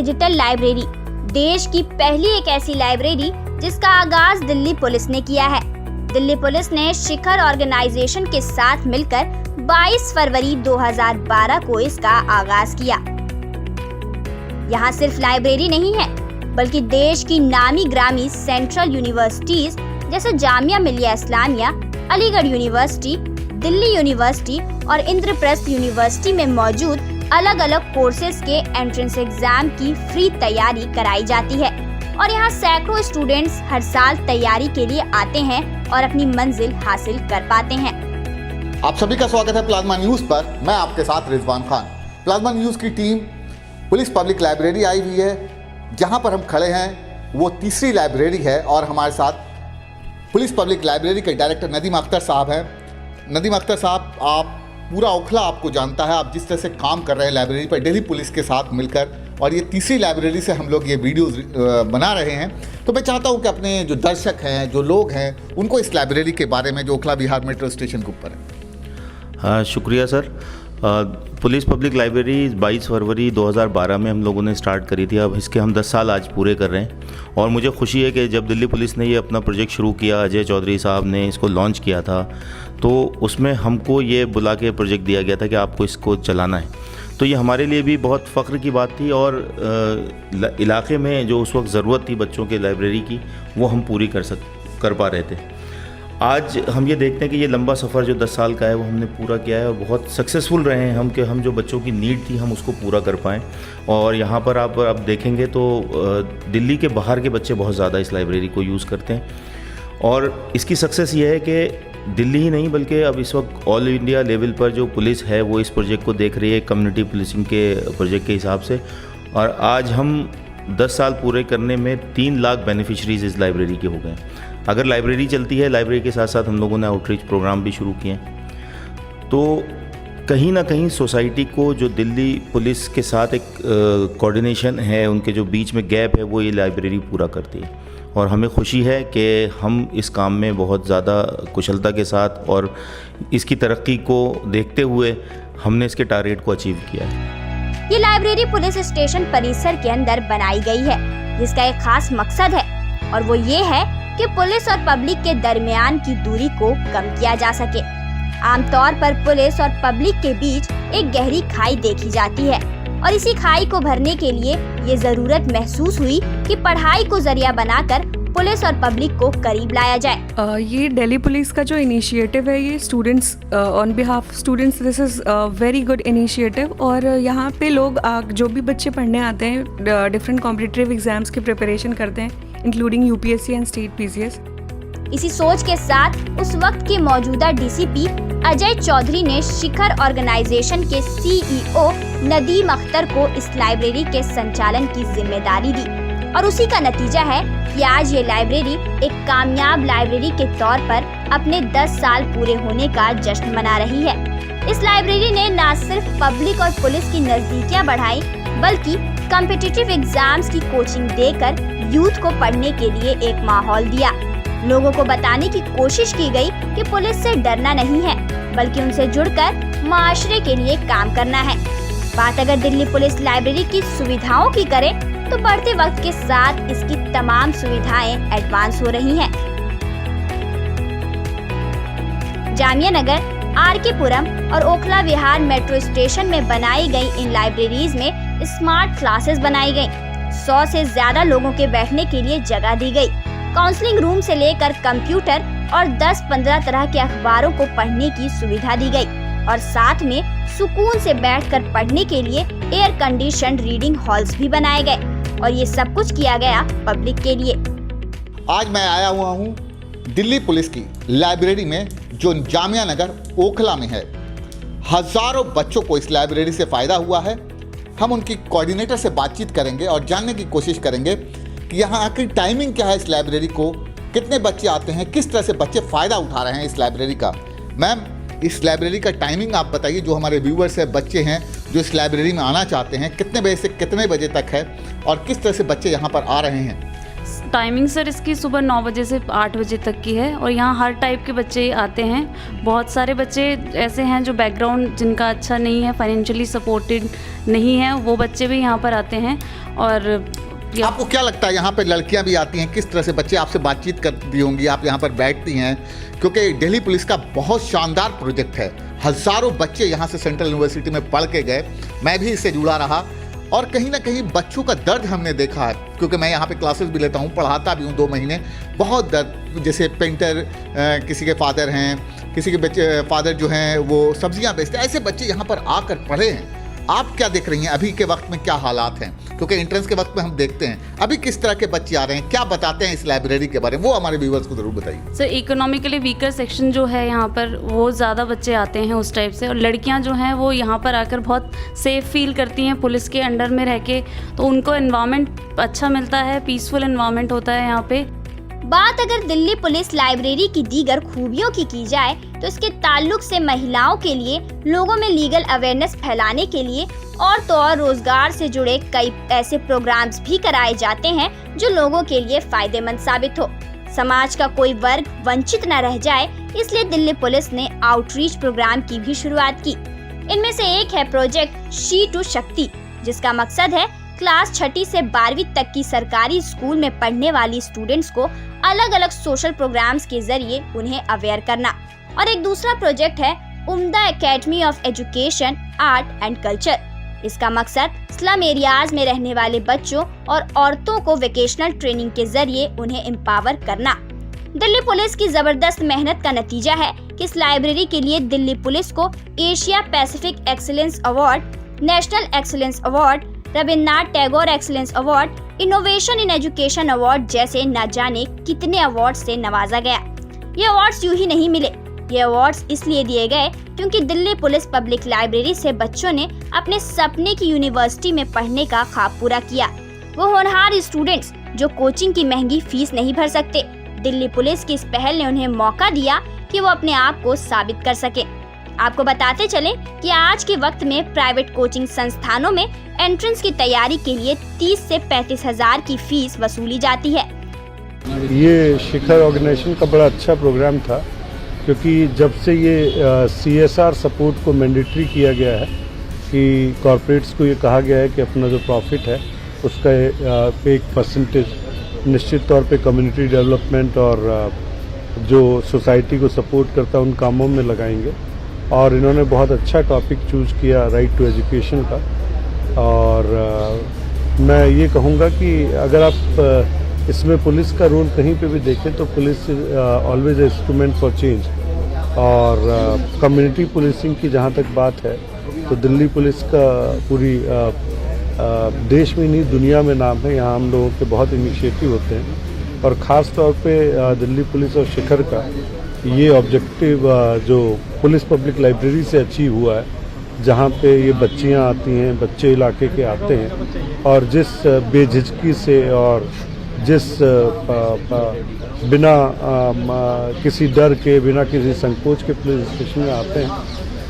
Digital library देश की पहली एक ऐसी लाइब्रेरी जिसका आगाज दिल्ली पुलिस ने किया है। दिल्ली पुलिस ने शिखर ऑर्गेनाइजेशन के साथ मिलकर 22 फरवरी 2012 को इसका आगाज किया। यहाँ सिर्फ लाइब्रेरी नहीं है बल्कि देश की नामी ग्रामी सेंट्रल यूनिवर्सिटीज जैसे जामिया मिलिया इस्लामिया, अलीगढ़ यूनिवर्सिटी, दिल्ली यूनिवर्सिटी और इंद्रप्रस्थ यूनिवर्सिटी में मौजूद अलग अलग कोर्सेज के एंट्रेंस एग्जाम की फ्री तैयारी कराई जाती है और यहाँ सैकड़ों स्टूडेंट्स हर साल तैयारी के लिए आते हैं और अपनी मंजिल हासिल कर पाते हैं। आप सभी का स्वागत है प्लाज्मा न्यूज पर। मैं आपके साथ रिजवान खान। प्लाज्मा न्यूज की टीम पुलिस पब्लिक लाइब्रेरी आई हुई है। जहाँ पर हम खड़े हैं वो तीसरी लाइब्रेरी है और हमारे साथ पुलिस पब्लिक लाइब्रेरी के डायरेक्टर नदीम अख्तर साहब हैं। नदीम अख्तर साहब, आप पूरा ओखला आपको जानता है, आप जिस तरह से काम कर रहे हैं लाइब्रेरी पर दिल्ली पुलिस के साथ मिलकर, और ये तीसरी लाइब्रेरी से हम लोग ये वीडियोस बना रहे हैं। तो मैं चाहता हूँ कि अपने जो दर्शक हैं, जो लोग हैं, उनको इस लाइब्रेरी के बारे में जो ओखला विहार मेट्रो स्टेशन के ऊपर है। शुक्रिया सर। पुलिस पब्लिक लाइब्रेरी 22 फरवरी 2012 में हम लोगों ने स्टार्ट करी थी। अब इसके हम 10 साल आज पूरे कर रहे हैं और मुझे खुशी है कि जब दिल्ली पुलिस ने ये अपना प्रोजेक्ट शुरू किया, अजय चौधरी साहब ने इसको लॉन्च किया था, तो उसमें हमको ये बुला के प्रोजेक्ट दिया गया था कि आपको इसको चलाना है। तो ये हमारे लिए भी बहुत फ़ख्र की बात थी और इलाके में जो उस वक्त ज़रूरत थी बच्चों के लाइब्रेरी की, वो हम पूरी कर पा रहे थे। आज हम ये देखते हैं कि ये लंबा सफ़र जो 10 साल का है वो हमने पूरा किया है और बहुत सक्सेसफुल रहे हैं हम कि हम जो बच्चों की नीड थी हम उसको पूरा कर पाएँ। और यहाँ पर आप देखेंगे तो दिल्ली के बाहर के बच्चे बहुत ज़्यादा इस लाइब्रेरी को यूज़ करते हैं और इसकी सक्सेस ये है कि दिल्ली ही नहीं बल्कि अब इस वक्त ऑल इंडिया लेवल पर जो पुलिस है वो इस प्रोजेक्ट को देख रही है कम्युनिटी पुलिसिंग के प्रोजेक्ट के हिसाब से। और आज हम 10 साल पूरे करने में 3 लाख बेनिफिशरीज इस लाइब्रेरी के हो गए। अगर लाइब्रेरी चलती है, लाइब्रेरी के साथ साथ हम लोगों ने आउटरीच प्रोग्राम भी शुरू किए हैं। तो कहीं ना कहीं सोसाइटी को जो दिल्ली पुलिस के साथ एक कोऑर्डिनेशन है, उनके जो बीच में गैप है, वो ये लाइब्रेरी पूरा करती है और हमें खुशी है कि हम इस काम में बहुत ज़्यादा कुशलता के साथ और इसकी तरक्की को देखते हुए हमने इसके टारगेट को अचीव किया है। ये लाइब्रेरी पुलिस स्टेशन परिसर के अंदर बनाई गई है जिसका एक खास मकसद है और वो ये है कि पुलिस और पब्लिक के दरमियान की दूरी को कम किया जा सके। आमतौर पर पुलिस और पब्लिक के बीच एक गहरी खाई देखी जाती है और इसी खाई को भरने के लिए ये जरूरत महसूस हुई कि पढ़ाई को जरिया बनाकर पुलिस और पब्लिक को करीब लाया जाए। ये दिल्ली पुलिस का जो इनिशिएटिव है, ये students on behalf students, this is very good initiative. और यहाँ पे लोग जो भी बच्चे पढ़ने आते हैं, डिफरेंट कॉम्पिटिटिव एग्जाम्स की प्रिपरेशन करते हैं, including UPSC and state PCS. इसी सोच के साथ उस वक्त के मौजूदा डीसीपी अजय चौधरी ने शिखर ऑर्गेनाइजेशन के सीईओ नदीम अख्तर को इस लाइब्रेरी के संचालन की जिम्मेदारी दी और उसी का नतीजा है कि आज ये लाइब्रेरी एक कामयाब लाइब्रेरी के तौर पर अपने 10 साल पूरे होने का जश्न मना रही है। इस लाइब्रेरी ने न सिर्फ पब्लिक और पुलिस की नजदीकियां बढ़ाई बल्कि कॉम्पिटिटिव एग्जाम्स की कोचिंग देकर यूथ को पढ़ने के लिए एक माहौल दिया। लोगों को बताने की कोशिश की गई कि पुलिस से डरना नहीं है बल्कि उनसे जुड़कर माशरे के लिए काम करना है। बात अगर दिल्ली पुलिस लाइब्रेरी की सुविधाओं की करें तो बढ़ते वक्त के साथ इसकी तमाम सुविधाएं एडवांस हो रही हैं। जामिया नगर, आरके पुरम और ओखला विहार मेट्रो स्टेशन में बनाई गई इन लाइब्रेरीज में स्मार्ट क्लासेस बनाई गई। 100 से ज्यादा लोगों के बैठने के लिए जगह दी गई। काउंसलिंग रूम से लेकर कंप्यूटर और 10-15 तरह के अखबारों को पढ़ने की सुविधा दी गई और साथ में सुकून से बैठकर पढ़ने के लिए एयर कंडीशन रीडिंग हॉल्स भी बनाए गए और ये सब कुछ किया गया पब्लिक के लिए। आज मैं आया हुआ हूँ दिल्ली पुलिस की लाइब्रेरी में जो जामिया नगर ओखला में है। हजारों बच्चों को इस लाइब्रेरी से फ़ायदा हुआ है। हम उनकी कोऑर्डिनेटर से बातचीत करेंगे और जानने की कोशिश करेंगे कि यहाँ आखिर टाइमिंग क्या है इस लाइब्रेरी को, कितने बच्चे आते हैं, किस तरह से बच्चे फ़ायदा उठा रहे हैं इस लाइब्रेरी का। मैम, इस लाइब्रेरी का टाइमिंग आप बताइए, जो हमारे व्यूवर्स हैं, बच्चे हैं जो इस लाइब्रेरी में आना चाहते हैं, कितने बजे से कितने बजे तक है और किस तरह से बच्चे यहाँ पर आ रहे हैं। टाइमिंग सर इसकी सुबह 9 बजे से 8 बजे तक की है और यहाँ हर टाइप के बच्चे आते हैं। बहुत सारे बच्चे ऐसे हैं जो बैकग्राउंड जिनका अच्छा नहीं है, फाइनेंशियली सपोर्टेड नहीं है, वो बच्चे भी यहाँ पर आते हैं। और आपको क्या लगता है यहाँ पे लड़कियाँ भी आती हैं, किस तरह से बच्चे आपसे बातचीत करती होंगी, आप यहाँ पर बैठती हैं? क्योंकि दिल्ली पुलिस का बहुत शानदार प्रोजेक्ट है, हज़ारों बच्चे यहाँ से सेंट्रल यूनिवर्सिटी में पढ़ के गए, मैं भी इससे जुड़ा रहा और कहीं ना कहीं बच्चों का दर्द हमने देखा है, क्योंकि मैं यहाँ पे क्लासेस भी लेता हूँ, पढ़ाता भी हूँ 2 महीने। बहुत दर्द, जैसे पेंटर किसी के फादर हैं, किसी के बच्चे फादर जो हैं वो सब्जियाँ बेचते हैं, ऐसे बच्चे यहाँ पर आकर पढ़े हैं। आप क्या देख रही हैं अभी के वक्त में, क्या हालात हैं? क्योंकि एंट्रेंस के वक्त में हम देखते हैं अभी किस तरह के बच्चे आ रहे हैं, क्या बताते हैं इस लाइब्रेरी के बारे में, वो हमारे व्यूअर्स को ज़रूर बताइए। सर इकोनॉमिकली वीकर सेक्शन जो है यहाँ पर, वो ज़्यादा बच्चे आते हैं उस टाइप से, और लड़कियाँ जो हैं वो यहाँ पर आकर बहुत सेफ फील करती हैं पुलिस के अंडर में रह के, तो उनको एनवायरनमेंट अच्छा मिलता है, पीसफुल एनवायरनमेंट होता है यहाँ पे। बात अगर दिल्ली पुलिस लाइब्रेरी की दीगर खूबियों की जाए तो इसके ताल्लुक से महिलाओं के लिए लोगों में लीगल अवेयरनेस फैलाने के लिए और तो और रोजगार से जुड़े कई ऐसे प्रोग्राम्स भी कराए जाते हैं जो लोगों के लिए फायदेमंद साबित हो, समाज का कोई वर्ग वंचित न रह जाए, इसलिए दिल्ली पुलिस ने आउटरीच प्रोग्राम की भी शुरुआत की। इनमें से एक है प्रोजेक्ट शी टू शक्ति, जिसका मकसद है क्लास 6ठी से 12वीं तक की सरकारी स्कूल में पढ़ने वाली स्टूडेंट्स को अलग अलग सोशल प्रोग्राम्स के जरिए उन्हें अवेयर करना। और एक दूसरा प्रोजेक्ट है उम्दा academy of education art and culture. इसका मकसद स्लम एरियाज में रहने वाले बच्चों और औरतों को वोकेशनल ट्रेनिंग के जरिए उन्हें एम्पावर करना। दिल्ली पुलिस की जबरदस्त मेहनत का नतीजा है कि इस लाइब्रेरी के लिए दिल्ली पुलिस को Asia Pacific excellence award, national excellence award, Rabindranath Tagore excellence award, innovation in education award जैसे न जाने कितने अवार्ड से नवाजा गया। ये अवार्ड्स यूं ही नहीं मिले, ये अवार्ड्स इसलिए दिए गए क्योंकि दिल्ली पुलिस पब्लिक लाइब्रेरी से बच्चों ने अपने सपने की यूनिवर्सिटी में पढ़ने का ख्वाब पूरा किया। वो होनहार स्टूडेंट्स जो कोचिंग की महंगी फीस नहीं भर सकते, दिल्ली पुलिस की इस पहल ने उन्हें मौका दिया कि वो अपने आप को साबित कर सके। आपको बताते चलें कि आज के वक्त में प्राइवेट कोचिंग संस्थानों में एंट्रेंस की तैयारी के लिए 30 से 35 हजार की फीस वसूली जाती है। ये शिखर ऑर्गेनाइजेशन का बड़ा अच्छा प्रोग्राम था, क्योंकि जब से ये CSR सपोर्ट को मैंडेटरी किया गया है कि कॉरपोरेट्स को ये कहा गया है कि अपना जो प्रॉफिट है उसका पे एक परसेंटेज निश्चित तौर पे कम्युनिटी डेवलपमेंट और जो सोसाइटी को सपोर्ट करता है उन कामों में लगाएंगे। और इन्होंने बहुत अच्छा टॉपिक चूज़ किया राइट टू एजुकेशन का। और मैं ये कहूँगा कि अगर आप इसमें पुलिस का रोल कहीं पे भी देखें तो police always instrument for change. और कम्युनिटी पुलिसिंग की जहाँ तक बात है तो दिल्ली पुलिस का पूरी देश में नहीं दुनिया में नाम है। यहाँ हम लोगों के बहुत इनिशिएटिव होते हैं और ख़ास तौर पे दिल्ली पुलिस और शिखर का ये ऑब्जेक्टिव जो पुलिस पब्लिक लाइब्रेरी से अचीव हुआ है, जहाँ पे ये बच्चियाँ आती हैं, बच्चे इलाके के आते हैं और जिस बेझिझकी से और जिस बिना किसी डर के, बिना किसी संकोच के पुलिस स्टेशन में आते हैं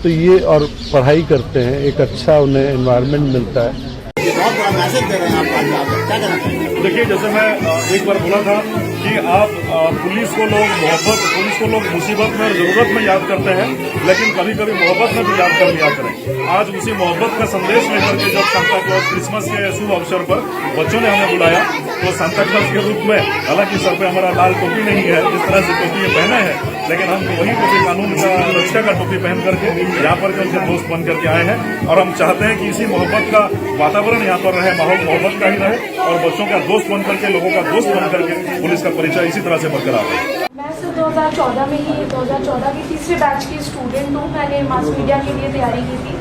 तो ये और पढ़ाई करते हैं, एक अच्छा उन्हें एनवायरनमेंट मिलता है। बहुत बड़ा मैसेज दे रहे हैं आप, क्या कहना चाहिए? देखिए, जैसे मैं एक बार बोला था कि आप पुलिस को लोग मुसीबत में और ज़रूरत में याद करते हैं, लेकिन कभी कभी मोहब्बत में भी याद कर लिया करें। आज उसी मोहब्बत का संदेश लेकर के जब सांता क्लॉज क्रिसमस के शुभ अवसर पर बच्चों ने हमें बुलाया तो सांता क्लॉज के रूप में, हालांकि सर पे हमारा लाल टोपी नहीं है, जिस तरह से टोपी ये पहने हैं, लेकिन हम वही टोपी कानून का रक्षा का टोपी पहन करके यहाँ पर उनके दोस्त बन करके आए हैं। और हम चाहते हैं कि इसी मोहब्बत का वातावरण यहाँ पर रहे, माहौल मोहब्बत का ही रहे और बच्चों का दोस्त बन करके, लोगों का दोस्त बन करके पुलिस का परिचय इसी तरह से बरकरार रहे। मैं सिर्फ 2014 में ही 2014 की तीसरे बैच की स्टूडेंट हूँ। मैंने मास मीडिया के लिए तैयारी की थी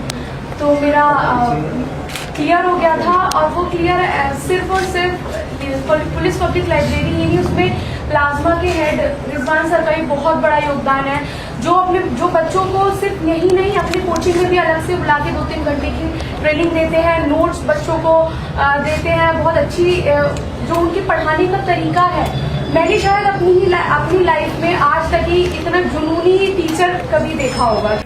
तो मेरा क्लियर हो गया था। और वो क्लियर सिर्फ और सिर्फ पुलिस पब्लिक लाइब्रेरी ही नहीं, उसमें प्लाज्मा के हेड रिजवान सर का भी बहुत बड़ा योगदान है, जो बच्चों को सिर्फ यही नहीं अपनी कोचिंग में भी अलग से बुला के 2-3 घंटे की ट्रेनिंग देते हैं, नोट्स बच्चों को देते हैं, बहुत अच्छी जो उनकी पढ़ाने का तरीका है। मैंने शायद अपनी लाइफ में आज तक ही इतना जुनूनी टीचर कभी देखा होगा।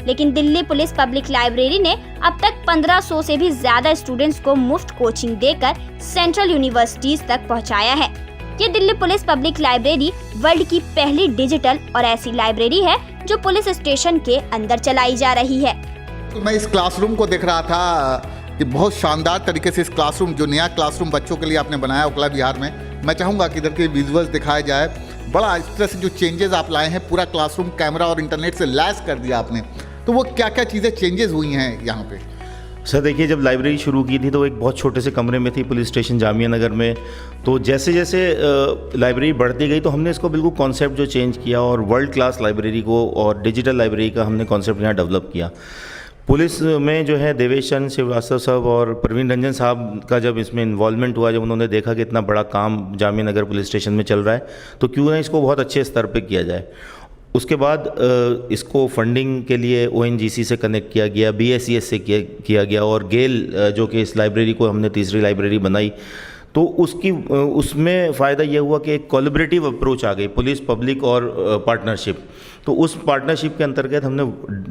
लेकिन दिल्ली पुलिस पब्लिक लाइब्रेरी ने अब तक 1500 से भी ज्यादा स्टूडेंट्स को मुफ्त कोचिंग देकर सेंट्रल यूनिवर्सिटीज तक पहुंचाया है। ये Delhi police public library world की पहली डिजिटल और ऐसी लाइब्रेरी है जो पुलिस स्टेशन के अंदर चलाई जा रही है। मैं इस क्लासरूम को देख रहा था कि बहुत शानदार तरीके से इस क्लासरूम, जो नया क्लासरूम बच्चों के लिए आपने बनाया ओखला विहार में, मैं चाहूँगा कि इधर के विजुअल्स दिखाया जाए। बड़ा इस तरह से जो चेंजेस आप लाए हैं, पूरा क्लासरूम कैमरा और इंटरनेट से लैस कर दिया आपने, तो वो क्या क्या चीज़ें चेंजेस हुई हैं यहाँ पे? सर देखिए, जब लाइब्रेरी शुरू की थी तो एक बहुत छोटे से कमरे में थी पुलिस स्टेशन जामिया नगर में। तो जैसे जैसे लाइब्रेरी बढ़ती गई तो हमने इसको बिल्कुल कॉन्सेप्ट जो चेंज किया और वर्ल्ड क्लास लाइब्रेरी को और डिजिटल लाइब्रेरी का हमने कॉन्सेप्ट यहाँ डेवलप किया। पुलिस में जो है देवेश चंद्र श्रीवास्तव साहब और प्रवीण रंजन साहब का जब इसमें इन्वॉल्वमेंट हुआ, जब उन्होंने देखा कि इतना बड़ा काम जामिया नगर पुलिस स्टेशन में चल रहा है तो क्यों ना इसको बहुत अच्छे स्तर पे किया जाए। उसके बाद इसको फंडिंग के लिए ONGC से कनेक्ट किया गया, BSES से किया गया और गेल जो कि इस लाइब्रेरी को हमने तीसरी लाइब्रेरी बनाई, तो उसमें फ़ायदा ये हुआ कि एक कोलैबोरेटिव अप्रोच आ गई, पुलिस पब्लिक और पार्टनरशिप। तो उस पार्टनरशिप के अंतर्गत हमने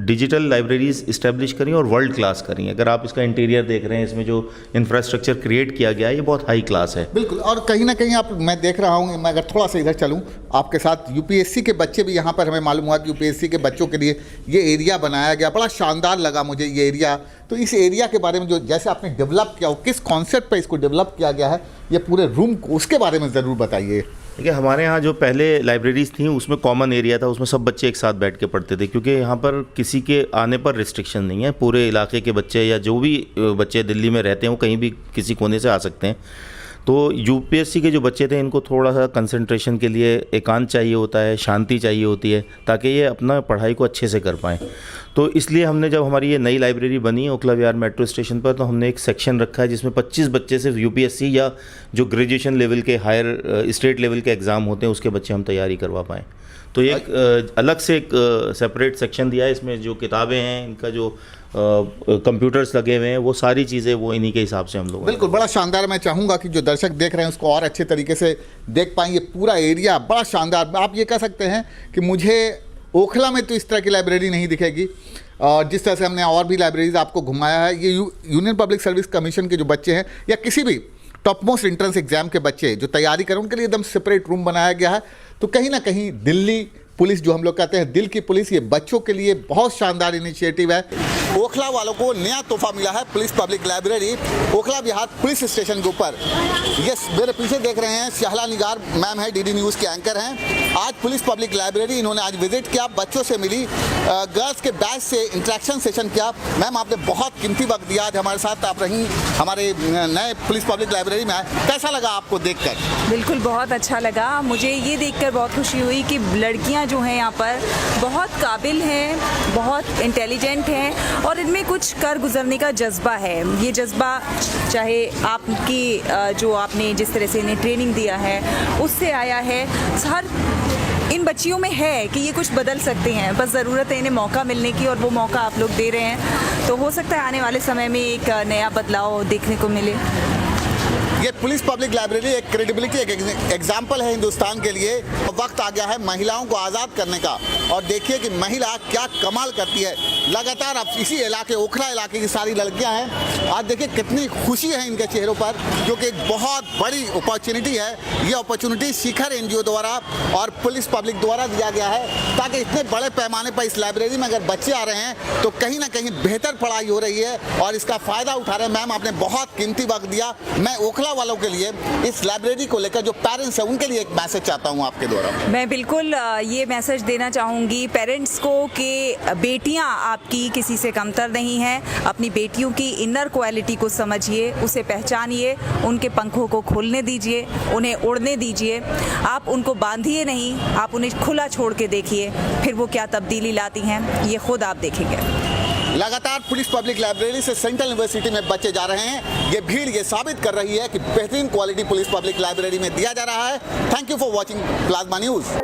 डिजिटल लाइब्रेरीज इस्टेब्लिश करी और वर्ल्ड क्लास करी। अगर आप इसका इंटीरियर देख रहे हैं, इसमें जो इंफ्रास्ट्रक्चर क्रिएट किया गया है ये बहुत हाई क्लास है। बिल्कुल, और कहीं ना कहीं मैं देख रहा हूँ, मैं अगर थोड़ा सा इधर चलूँ आपके साथ, UPSC के बच्चे भी यहाँ पर, हमें मालूम हुआ कि UPSC के बच्चों के लिए ये एरिया बनाया गया, बड़ा शानदार लगा मुझे ये एरिया। तो इस एरिया के बारे में जो जैसे आपने डेवलप किया हो, किस कॉन्सेप्ट पर इसको डेवलप किया गया है, ये पूरे रूम को, उसके बारे में ज़रूर बताइए। देखिए, हमारे यहाँ जो पहले लाइब्रेरीज थी उसमें कॉमन एरिया था, उसमें सब बच्चे एक साथ बैठ के पढ़ते थे, क्योंकि यहाँ पर किसी के आने पर रिस्ट्रिक्शन नहीं है। पूरे इलाके के बच्चे या जो भी बच्चे दिल्ली में रहते हैं वो कहीं भी किसी कोने से आ सकते हैं। तो UPSC के जो बच्चे थे इनको थोड़ा सा कंसंट्रेशन के लिए एकांत चाहिए होता है, शांति चाहिए होती है, ताकि ये अपना पढ़ाई को अच्छे से कर पाएँ। तो इसलिए हमने, जब हमारी ये नई लाइब्रेरी बनी ओखला विहार मेट्रो स्टेशन पर, तो हमने एक सेक्शन रखा है जिसमें 25 बच्चे सिर्फ UPSC या जो ग्रेजुएशन लेवल के हायर स्टेट लेवल के एग्ज़ाम होते हैं उसके बच्चे हम तैयारी करवा पाएँ। तो एक अलग से एक सेपरेट सेक्शन दिया है, इसमें जो किताबें हैं, इनका जो कंप्यूटर्स लगे हुए हैं, वो सारी चीज़ें वो इन्हीं के हिसाब से हम लोग। बिल्कुल, बड़ा शानदार। मैं चाहूँगा कि जो दर्शक देख रहे हैं उसको और अच्छे तरीके से देख पाएंगे। पूरा एरिया बड़ा शानदार। आप ये कह सकते हैं कि मुझे ओखला में तो इस तरह की लाइब्रेरी नहीं दिखेगी, और जिस तरह से हमने और भी लाइब्रेरीज आपको घुमाया है, ये यूनियन पब्लिक सर्विस कमीशन के जो बच्चे हैं या किसी भी टॉप मोस्ट एंट्रेंस एग्जाम के बच्चे जो तैयारी करें, उनके लिए एकदम सेपरेट रूम बनाया गया है। तो कहीं ना कहीं दिल्ली पुलिस, जो हम लोग कहते हैं दिल की पुलिस, ये बच्चों के लिए बहुत शानदार इनिशिएटिव है। ओखला वालों को नया तोहफा मिला है पुलिस पब्लिक लाइब्रेरी ओखला विहार पुलिस स्टेशन के ऊपर। ये मेरे पीछे देख रहे हैं शहला निगार मैम है, DD न्यूज़ के एंकर हैं। आज पुलिस पब्लिक लाइब्रेरी इन्होंने आज विजिट किया, बच्चों से मिली, गर्ल्स के बैच से इंटरेक्शन सेशन किया। मैम, आपने बहुत कीमती वक्त दिया, आज हमारे साथ आप रहीं, हमारे नए पुलिस पब्लिक लाइब्रेरी में आए, कैसा लगा आपको देखकर? बिल्कुल बहुत अच्छा लगा। मुझे ये देखकर बहुत खुशी हुई कि लड़कियां जो हैं यहाँ पर बहुत काबिल हैं, बहुत इंटेलिजेंट हैं और इनमें कुछ कर गुजरने का जज्बा है। ये जज्बा चाहे आपकी जो आपने जिस तरह से इन्हें ट्रेनिंग दिया है उससे आया है, हर इन बच्चियों में है कि ये कुछ बदल सकते हैं, बस ज़रूरत है इन्हें मौका मिलने की और वो मौका आप लोग दे रहे हैं। तो हो सकता है आने वाले समय में एक नया बदलाव देखने को मिले। ये पुलिस पब्लिक लाइब्रेरी एक क्रेडिबिलिटी, एक एग्जाम्पल है हिंदुस्तान के लिए। वक्त आ गया है महिलाओं को आज़ाद करने का, और देखिए कि महिला क्या कमाल करती है। लगातार अब इसी इलाके, ओखला इलाके की सारी लड़कियां हैं, आज देखिए कितनी खुशी है इनके चेहरों पर, जो कि एक बहुत बड़ी अपॉर्चुनिटी है। ये अपॉर्चुनिटी शिखर NGO द्वारा और पुलिस पब्लिक द्वारा दिया गया है, ताकि इतने बड़े पैमाने पर इस लाइब्रेरी में अगर बच्चे आ रहे हैं तो कहीं ना कहीं बेहतर पढ़ाई हो रही है और इसका फ़ायदा उठा रहे हैं। मैम, आपने बहुत कीमती वक्त दिया। मैं ओखला वालों के लिए, इस लाइब्रेरी को लेकर जो पेरेंट्स हैं उनके लिए एक मैसेज चाहता हूं आपके द्वारा। मैं बिल्कुल ये मैसेज देना चाहूँगी पेरेंट्स को कि बेटियां आपकी किसी से कमतर नहीं हैं। अपनी बेटियों की इनर क्वालिटी को समझिए, उसे पहचानिए, उनके पंखों को खोलने दीजिए, उन्हें उड़ने दीजिए। आप उनको बांधिए नहीं, आप उन्हें खुला छोड़ के देखिए, फिर वो क्या तब्दीली लाती हैं ये खुद आप देखेंगे। लगातार पुलिस पब्लिक लाइब्रेरी से सेंट्रल यूनिवर्सिटी में बच्चे जा रहे हैं। ये भीड़ ये साबित कर रही है कि बेहतरीन क्वालिटी पुलिस पब्लिक लाइब्रेरी में दिया जा रहा है। Thank you for watching plasma news.